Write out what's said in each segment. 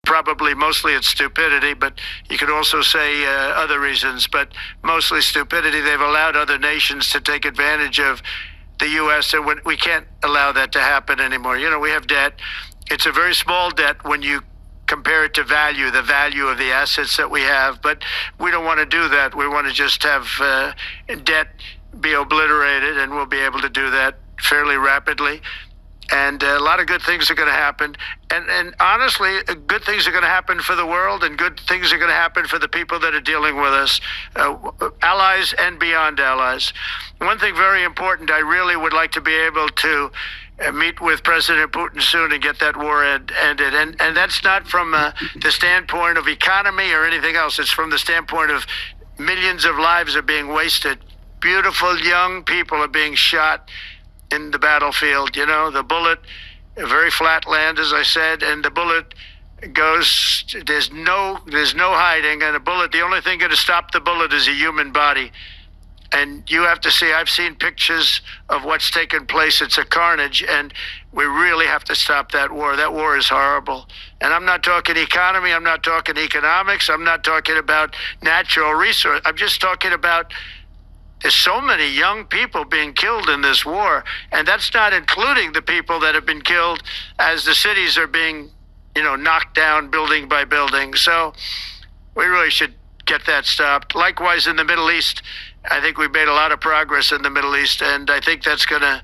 probably mostly it's stupidity, but you could also say other reasons, but mostly stupidity. They've allowed other nations to take advantage of the U.S., and we can't allow that to happen anymore. We have debt. It's a very small debt when you compare it to the value of the assets that we have, but we don't want to do that. We want to just have debt be obliterated, and we'll be able to do that fairly rapidly. And a lot of good things are going to happen. And honestly, good things are going to happen for the world, and good things are going to happen for the people that are dealing with us, allies and beyond allies. One thing very important, I really would like to be able to meet with President Putin soon and get that war ended. And that's not from the standpoint of economy or anything else. It's from the standpoint of millions of lives are being wasted. Beautiful young people are being shot in the battlefield. The bullet, very flat land, as I said, and the bullet goes, there's no hiding, and a bullet, the only thing going to stop the bullet is a human body. And you have to see, I've seen pictures of what's taken place. It's a carnage, and we really have to stop that war. That war is horrible. And I'm not talking economy, I'm not talking economics, I'm not talking about natural resource. I'm just talking about there's so many young people being killed in this war, and that's not including the people that have been killed as the cities are being, knocked down building by building. So we really should get that stopped. Likewise, in the Middle East, I think we've made a lot of progress in the Middle East, and I think that's gonna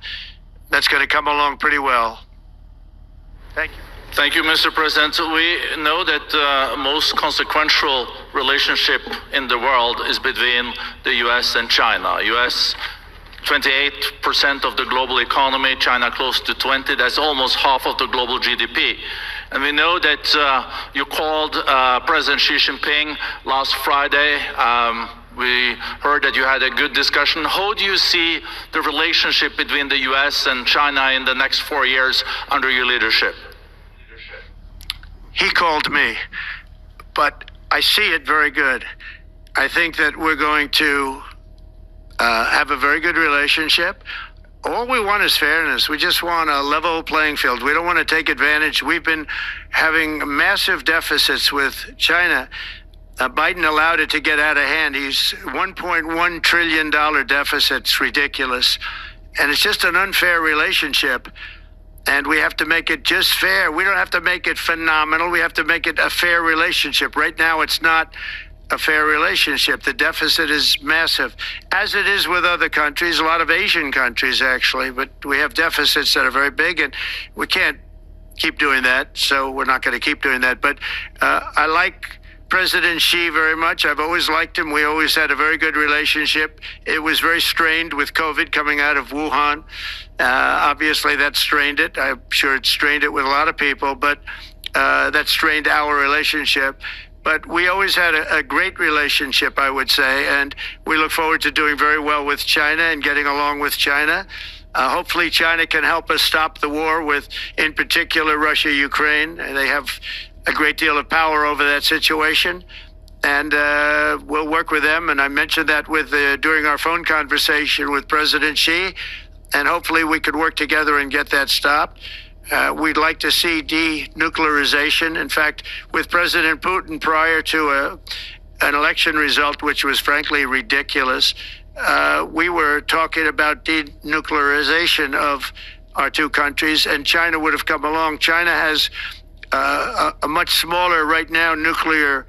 come along pretty well. Thank you. Thank you, Mr. President. We know that the most consequential relationship in the world is between the U.S. and China. U.S. 28% of the global economy, China close to 20%. That's almost half of the global GDP. And we know that you called President Xi Jinping last Friday. We heard that you had a good discussion. How do you see the relationship between the U.S. and China in the next 4 years under your leadership? He called me, but I see it very good. I think that we're going to have a very good relationship. All we want is fairness. We just want a level playing field. We don't want to take advantage. We've been having massive deficits with China. Biden allowed it to get out of hand. He's $1.1 trillion deficit. It's ridiculous. And it's just an unfair relationship. And we have to make it just fair. We don't have to make it phenomenal. We have to make it a fair relationship. Right now, it's not a fair relationship. The deficit is massive, as it is with other countries, a lot of Asian countries, actually. But we have deficits that are very big, and we can't keep doing that. So we're not going to keep doing that. But I like President Xi very much. I've always liked him. We always had a very good relationship. It was very strained with COVID coming out of Wuhan. Obviously, that strained it. I'm sure it strained it with a lot of people, but that strained our relationship. But we always had a great relationship, I would say, and we look forward to doing very well with China and getting along with China. Hopefully, China can help us stop the war with, in particular, Russia, Ukraine. They have a great deal of power over that situation, and we'll work with them. And I mentioned that during our phone conversation with President Xi, and hopefully we could work together and get that stopped. We'd like to see denuclearization. In fact, with President Putin, prior to an election result, which was frankly ridiculous, we were talking about denuclearization of our two countries, and China would have come along. China has a much smaller right now nuclear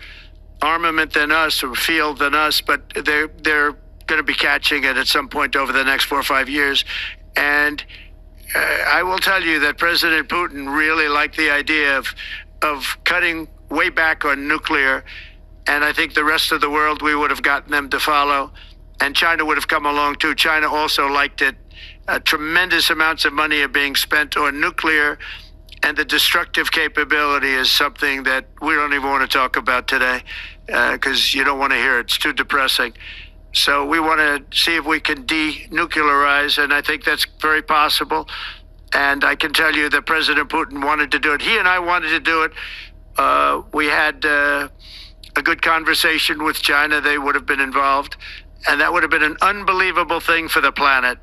armament than us, or field than us, but they're going to be catching it at some point over the next 4 or 5 years. And I will tell you that President Putin really liked the idea of cutting way back on nuclear, and I think the rest of the world, we would have gotten them to follow, and China would have come along too. China also liked it. Tremendous amounts of money are being spent on nuclear, and the destructive capability is something that we don't even want to talk about today, because you don't want to hear it. It's too depressing. So we want to see if we can denuclearize, and I think that's very possible. And I can tell you that President Putin wanted to do it. He and I wanted to do it. We had a good conversation with China. They would have been involved, and that would have been an unbelievable thing for the planet.